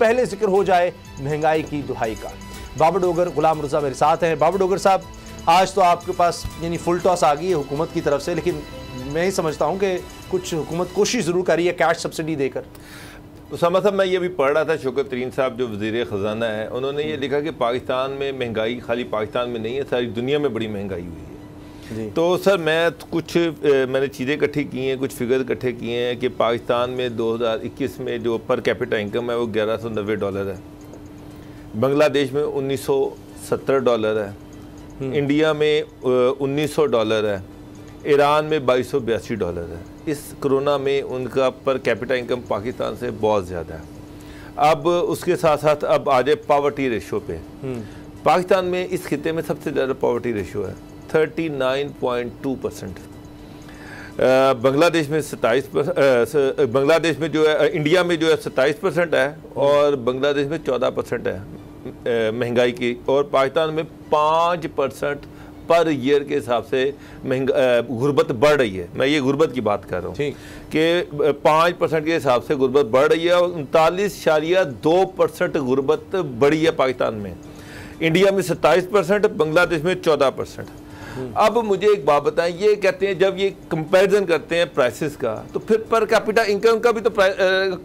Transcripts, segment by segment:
पहले जिक्र हो जाए महंगाई की दुहाई का। बाबर डोगर गुलाम रज़ा मेरे साथ हैं। बाबर डोगर साहब, आज तो आपके पास यानी फुल टॉस आ गई है हुकूमत की तरफ से, लेकिन मैं ही समझता हूँ कि कुछ हुकूमत कोशिश ज़रूर करी है कैश सब्सिडी देकर। उसामा साहब, मैं ये भी पढ़ रहा था, शौकत तरीन साहब जो वज़ीर ख़जाना है, उन्होंने ये लिखा कि पाकिस्तान में महंगाई खाली पाकिस्तान में नहीं है, सारी दुनिया में बड़ी महंगाई हुई है। तो सर मैं कुछ मैंने चीज़ें इकट्ठी की हैं, कुछ फिगर इकट्ठे किए हैं कि पाकिस्तान में 2021 में जो पर कैपिटा इनकम है वो $1190 है, बांग्लादेश में $1970 है, इंडिया में $1900 है, ईरान में $2282 है। इस कोरोना में उनका पर कैपिटा इनकम पाकिस्तान से बहुत ज़्यादा है। अब उसके साथ साथ अब आ जाए पावर्टी रेशो पे। पाकिस्तान में इस खिते में सबसे ज़्यादा पावर्टी रेशो है 39.2%। बांग्लादेश में 27%, बांग्लादेश में जो है, इंडिया में जो है 27% है और बांग्लादेश में 14% है महंगाई की, और पाकिस्तान में 5% पर ईयर के हिसाब से गुर्बत बढ़ रही है। मैं ये गुर्बत की बात कर रहा हूँ कि 5% के हिसाब से गुर्बत बढ़ रही है और 39.2% गुर्बत बढ़ी है पाकिस्तान में। इंडिया में 27%, बांग्लादेश में 14%। अब मुझे एक बात बताएं, ये कहते हैं जब ये कंपैरिजन करते हैं प्राइसेस का, तो फिर पर कैपिटा इनकम का भी तो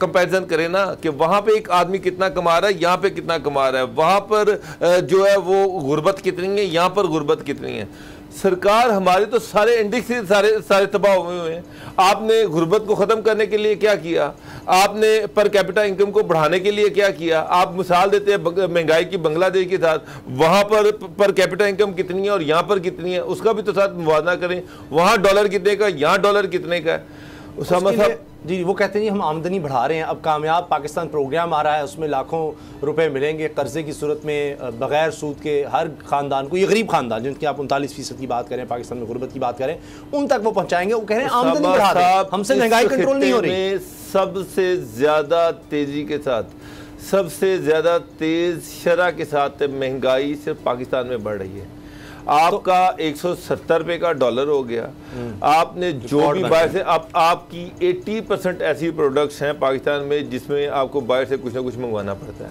कंपैरिजन करें ना, कि वहाँ पे एक आदमी कितना कमा रहा है, यहाँ पे कितना कमा रहा है, वहाँ पर जो है वो गुर्बत कितनी है, यहाँ पर गुर्बत कितनी है। सरकार हमारे तो सारे इंडेक्स सारे तबाह हुए हुए हैं। आपने गुर्बत को ख़त्म करने के लिए क्या किया, आपने पर कैपिटा इनकम को बढ़ाने के लिए क्या किया। आप मिसाल देते हैं महंगाई की बांग्लादेश के साथ, वहाँ पर कैपिटा इनकम कितनी है और यहाँ पर कितनी है, उसका भी तो साथ मुवाजना करें। वहाँ डॉलर कितने का, यहाँ डॉलर कितने का है। उसामा साहब जी, वो कहते हैं जी हम आमदनी बढ़ा रहे हैं, अब कामयाब पाकिस्तान प्रोग्राम आ रहा है, उसमें लाखों रुपए मिलेंगे कर्जे की सूरत में बगैर सूद के हर ख़ानदान को, ये गरीब ख़ानदान जिनकी आप 39% की बात करें, पाकिस्तान में गुर्बत की बात करें, उन तक वो पहुँचाएंगे। वो कह रहे हैं आमदनी बढ़ा रहे हैं, हमसे महंगाई कंट्रोल नहीं हो रही। सबसे ज़्यादा तेज़ी के साथ, सबसे ज़्यादा तेज़ शरह के साथ महंगाई सिर्फ पाकिस्तान में बढ़ रही है। आपका 170 रुपये का डॉलर हो गया। आपने जो भी बाहर से आपकी 80% ऐसी प्रोडक्ट्स हैं पाकिस्तान में जिसमें आपको बाहर से कुछ ना कुछ मंगवाना पड़ता है।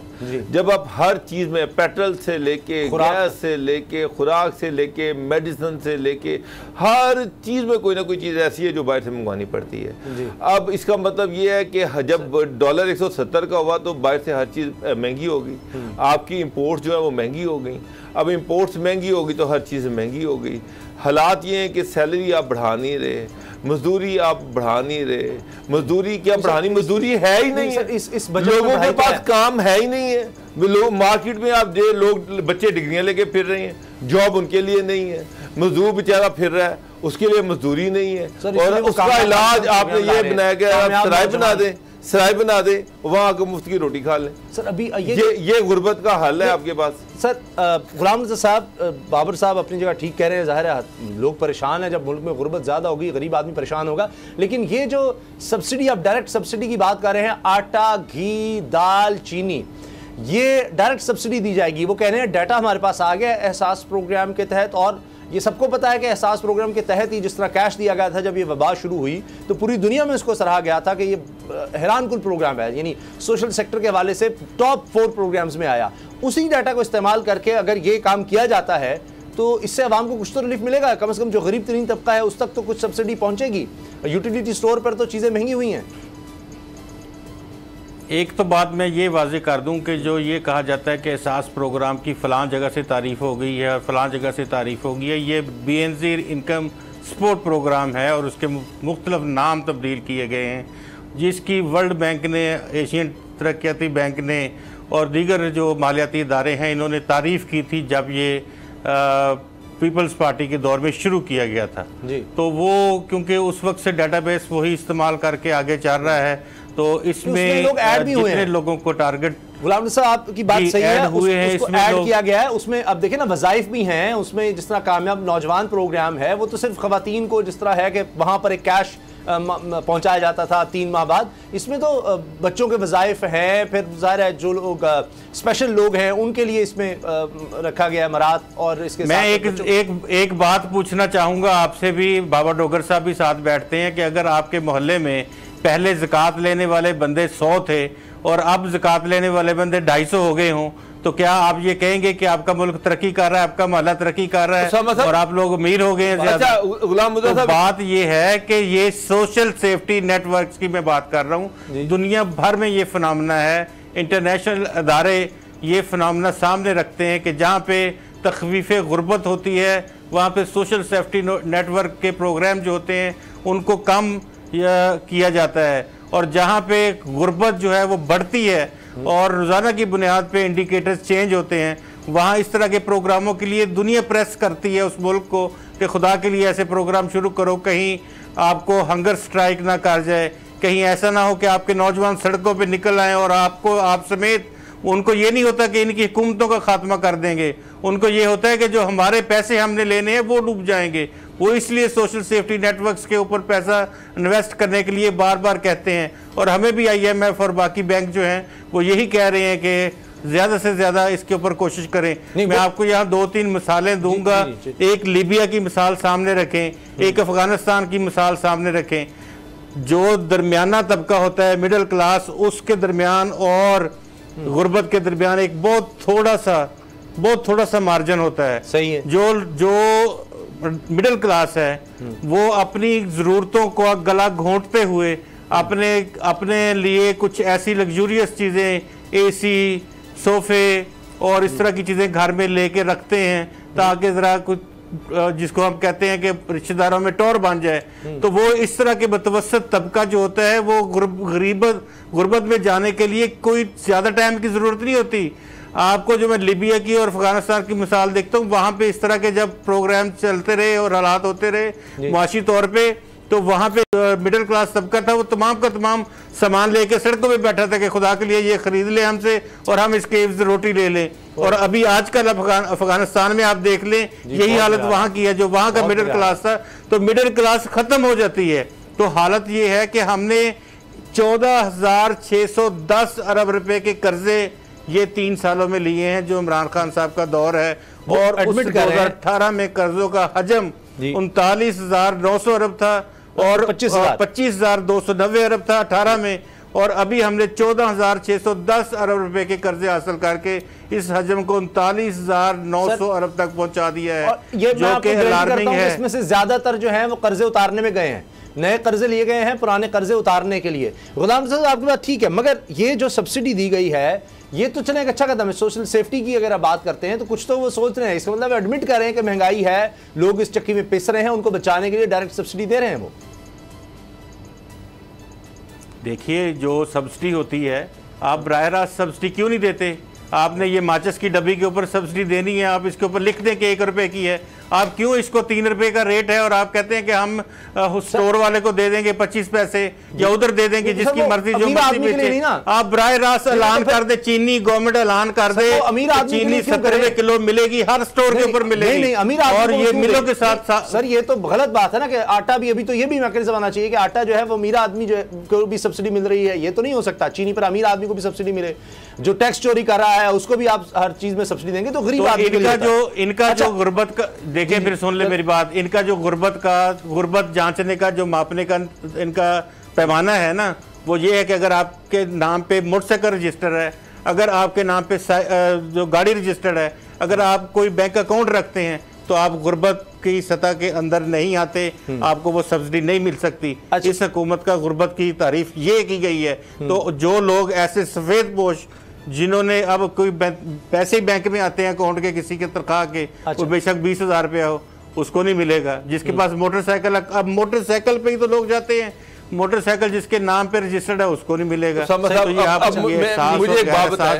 जब आप हर चीज़ में पेट्रोल से लेके, गैस से लेके, खुराक से लेके, मेडिसिन से लेके, हर चीज़ में कोई ना कोई चीज़ ऐसी है जो बाहर से मंगवानी पड़ती है। अब इसका मतलब ये है कि जब डॉलर 170 का हुआ तो बाहर से हर चीज़ महंगी होगी, आपकी इम्पोर्ट जो है वो महंगी हो गई। अब इंपोर्ट्स महंगी होगी तो हर चीज़ महंगी हो गई। हालात ये हैं कि सैलरी आप बढ़ा नहीं रहे, मजदूरी आप बढ़ा नहीं रहे। मजदूरी क्या बढ़ानी, मजदूरी है ही नहीं है, इस लोगों के पास काम है ही नहीं है। लोग मार्केट में आप जो लोग बच्चे डिग्रियां लेके फिर रहे हैं, जॉब उनके लिए नहीं है। मजदूर बेचारा फिर रहा है, उसके लिए मजदूरी नहीं है, और उसका इलाज आपने ये बनाया गया आप सराय बना दें, सराय बना दे, वहाँ आकर मुफ्त की रोटी खा लें। सर अभी ये गुर्बत का हल है आपके पास। सर गुलाम रज़ा साहब, बाबर साहब अपनी जगह ठीक कह रहे हैं, ज़ाहिर है लोग परेशान हैं, जब मुल्क में गुर्बत ज़्यादा होगी गरीब आदमी परेशान होगा। लेकिन ये जो सब्सिडी, आप डायरेक्ट सब्सिडी की बात कर रहे हैं, आटा, घी, दाल, चीनी, ये डायरेक्ट सब्सिडी दी जाएगी। वो कह रहे हैं डाटा हमारे पास आ गया एहसास प्रोग्राम के तहत, और ये सबको पता है कि एहसास प्रोग्राम के तहत ही जिस तरह कैश दिया गया था जब ये वबा शुरू हुई तो पूरी दुनिया में इसको सराहा गया था कि ये हैरानकुन प्रोग्राम है, यानी सोशल सेक्टर के हवाले से टॉप 4 प्रोग्राम्स में आया। उसी डाटा को इस्तेमाल करके अगर ये काम किया जाता है तो इससे आवाम को कुछ तो रिलीफ मिलेगा, कम से कम जो गरीब तरीन तबका है उस तक तो कुछ सब्सिडी पहुंचेगी। यूटिलिटी स्टोर पर तो चीज़ें महंगी हुई हैं। एक तो बात मैं ये वाज़ेह कर दूं कि जो ये कहा जाता है कि एहसास प्रोग्राम की फ़लाँ जगह से तारीफ़ हो गई है और फ़लाँ जगह से तारीफ़ हो गई है, ये बेनज़ीर इनकम सपोर्ट प्रोग्राम है और उसके मुख्तलिफ नाम तब्दील किए गए हैं, जिसकी वर्ल्ड बैंक ने, एशियन तरक्याती बैंक ने और दीगर जो मालियाती इदारे हैं इन्होंने तारीफ़ की थी जब ये पीपल्स पार्टी के दौर में शुरू किया गया था जी। तो वो क्योंकि उस वक्त से डाटाबेस वही इस्तेमाल करके आगे चल रहा है, तो इसमें लोग ऐड भी हुए हैं, लोगों को टारगेट। गुलाम साहब आपकी बात सही है, उसको ऐड किया गया है। उसमें अब देखिए ना वज़ाइफ भी हैं, उसमें जिस तरह कामयाब नौजवान प्रोग्राम है वो तो सिर्फ ख़वातीन को जिस तरह है कि वहाँ पर एक कैश पहुँचाया जाता था 3 माह बाद, इसमें तो बच्चों के वज़ाइफ हैं, फिर ज़ाहिर है जो लोग स्पेशल लोग हैं उनके लिए इसमें रखा गया मरात। और इसके मैं एक बात पूछना चाहूँगा आपसे भी, बाबर डोगर साहब भी साथ बैठते हैं, कि अगर आपके मोहल्ले में पहले ज़कात लेने वाले बंदे 100 थे और अब ज़कात लेने वाले बंदे 250 हो गए हों, तो क्या आप ये कहेंगे कि आपका मुल्क तरक्की कर रहा है, आपका मोहल्ला तरक्की कर रहा है और आप लोग अमीर हो गए हैं ज्यादा? अच्छा गुलाम मुर्तज़ा साहब, बात ये है कि ये सोशल सेफ्टी नेटवर्क्स की मैं बात कर रहा हूँ। दुनिया भर में ये फिनोमेना है, इंटरनेशनल अदारे ये फिनोमेना सामने रखते हैं कि जहाँ पे तखवीफ़ गुर्बत होती है वहाँ पे सोशल सेफ्टी नेटवर्क के प्रोग्राम जो होते हैं उनको कम किया जाता है, और जहाँ पे गुर्बत जो है वो बढ़ती है और रोज़ाना की बुनियाद पे इंडिकेटर्स चेंज होते हैं, वहाँ इस तरह के प्रोग्रामों के लिए दुनिया प्रेस करती है उस मुल्क को कि खुदा के लिए ऐसे प्रोग्राम शुरू करो, कहीं आपको हंगर स्ट्राइक ना कर जाए, कहीं ऐसा ना हो कि आपके नौजवान सड़कों पे निकल आए और आपको आप समेत। उनको ये नहीं होता कि इनकी हुकूमतों का खात्मा कर देंगे, उनको ये होता है कि जो हमारे पैसे हमने लेने हैं वो डूब जाएंगे। वो इसलिए सोशल सेफ्टी नेटवर्क्स के ऊपर पैसा इन्वेस्ट करने के लिए बार बार कहते हैं, और हमें भी IMF और बाकी बैंक जो हैं वो यही कह रहे हैं कि ज़्यादा से ज़्यादा इसके ऊपर कोशिश करें। मैं आपको यहाँ 2-3 मिसालें दूंगा। एक लीबिया की मिसाल सामने रखें, एक अफ़गानिस्तान की मिसाल सामने रखें। जो दरमियाना तबका होता है, मिडिल क्लास, उसके दरमियान और गुर्बत के दरमियान एक बहुत थोड़ा सा मार्जिन होता है। सही है। जो मिडिल क्लास है वो अपनी ज़रूरतों को गला घोंटते हुए अपने लिए कुछ ऐसी लग्जूरियस चीज़ें, AC, सोफे और इस तरह की चीज़ें घर में लेके रखते हैं ताकि ज़रा कुछ जिसको हम कहते हैं कि रिश्तेदारों में टौर बन जाए। तो वो इस तरह के मुतवस्सित तबका जो होता है वो गुर्बत में जाने के लिए कोई ज़्यादा टाइम की ज़रूरत नहीं होती। आपको जो मैं लीबिया की और अफगानिस्तान की मिसाल देखता हूँ, वहाँ पे इस तरह के जब प्रोग्राम चलते रहे और हालात होते रहे मुआशी तौर पे, तो वहाँ पे मिडिल क्लास तबका था वो तमाम का तमाम सामान लेके सड़कों पे बैठा था कि खुदा के लिए ये खरीद ले हमसे और हम इसके एवज रोटी ले लें। और अभी आजकल अफगानिस्तान में आप देख लें यही हालत वहाँ की है। जो वहाँ का मिडिल क्लास था, तो मिडिल क्लास खत्म हो जाती है। तो हालत ये है कि हमने 14,610 अरब रुपए के कर्जे ये 3 सालों में लिए हैं, जो इमरान खान साहब का दौर है, और 2018 में कर्जों का हजम 39,900 अरब था और 25,290 अरब था 18 में, और अभी हमने 14,610 अरब रुपए के कर्जे हासिल करके इस हजम को 39,900 अरब तक पहुंचा दिया है, जो कि अलार्मिंग है। इसमें से ज्यादातर जो है वो कर्जे उतारने में गए हैं, नए कर्जे लिए गए हैं पुराने कर्जे उतारने के लिए। गुलाम साहब आपकी बात ठीक है, मगर ये जो सब्सिडी दी गई है ये तो चले एक अच्छा कदम है। सोशल सेफ्टी की अगर आप बात करते हैं तो कुछ तो वो सोच रहे हैं, इसका मतलब एडमिट कर रहे हैं कि महंगाई है, लोग इस चक्की में पिस रहे हैं, उनको बचाने के लिए डायरेक्ट सब्सिडी दे रहे हैं। वो देखिए, जो सब्सिडी होती है, आप बराह रास्त सब्सिडी क्यों नहीं देते? आपने ये माचिस की डब्बी के ऊपर सब्सिडी देनी है, आप इसके ऊपर लिख दें कि 1 रुपए की है। आप क्यों इसको 3 रुपए का रेट है और आप कहते हैं कि हम स्टोर वाले को दे देंगे 25 पैसे या उधर दे देंगे, जिसकी मर्जी जो मर्जी बेचे। आप बराह रास्त ऐलान कर दे, चीनी गवर्नमेंट ऐलान कर दे, चीनी 70 रुपए किलो मिलेगी, हर स्टोर के ऊपर मिलेगी। और ये मिलों के साथ सर ये तो गलत बात है ना कि आटा भी, अभी तो ये भी मैकेनिज्म आना चाहिए कि आटा जो है वो अमीर आदमी जो है को भी सब्सिडी मिल रही है। ये तो नहीं हो सकता चीनी पर अमीर आदमी को भी सब्सिडी मिले, जो टैक्स चोरी कर रहा है उसको भी आप हर चीज में सब्सिडी देंगे तो गरीब आदमी के लिए इनका जो गुर्बत का, देखिए फिर सुन ले मेरी बात, इनका जो गुर्बत जांचने का जो मापने का इनका पैमाना है ना, वो ये है कि अगर आपके नाम पे मोटरसाइकिल रजिस्टर है, अगर आपके नाम पे जो गाड़ी रजिस्टर्ड है, अगर आप कोई बैंक अकाउंट रखते हैं तो आप गुर्बत की सतह के अंदर नहीं आते, आपको वो सब्सिडी नहीं मिल सकती। इस हुकूमत का गुर्बत की तारीफ ये की गई है। तो जो लोग ऐसे सफेद पोश जिन्होंने अब कोई पैसे बैंक में आते हैं अकाउंट के किसी के तनख्वाह के, वो बेशक 20,000 रुपया हो, उसको नहीं मिलेगा। जिसके पास मोटरसाइकिल, अब मोटरसाइकिल पे ही तो लोग जाते हैं, मोटरसाइकिल जिसके नाम पे रजिस्टर्ड है उसको नहीं मिलेगा। तो मुझे एक बात आप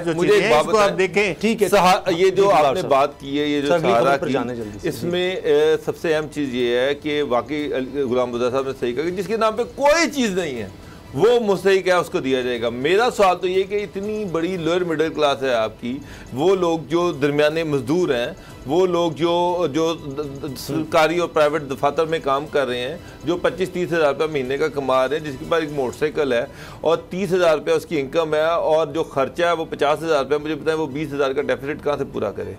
देखें, ठीक है, ये जो आपने बात की है, ये जो सहारा की, इसमें सबसे अहम चीज ये है कि वाकई गुलाम मुर्तज़ा साहब ने सही कहा कि जिसके नाम पे कोई चीज नहीं है वो मुस्तहिक है, उसको दिया जाएगा। मेरा सवाल तो ये कि इतनी बड़ी लोअर मिडिल क्लास है आपकी, वो लोग जो दरमियाने मजदूर हैं, वो लोग जो सरकारी और प्राइवेट दफातर में काम कर रहे हैं, जो 25-30 हज़ार रुपये महीने का कमा रहे हैं, जिसके पास एक मोटरसाइकिल है और 30,000 रुपये उसकी इनकम है, और जो खर्चा है वो 50,000 रुपये, मुझे बताएं वो 20,000 का डेफिसिट कहाँ से पूरा करे?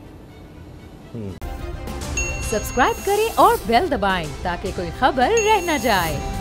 सब्सक्राइब करें और बेल दबाएं ताकि कोई खबर रह न जाए।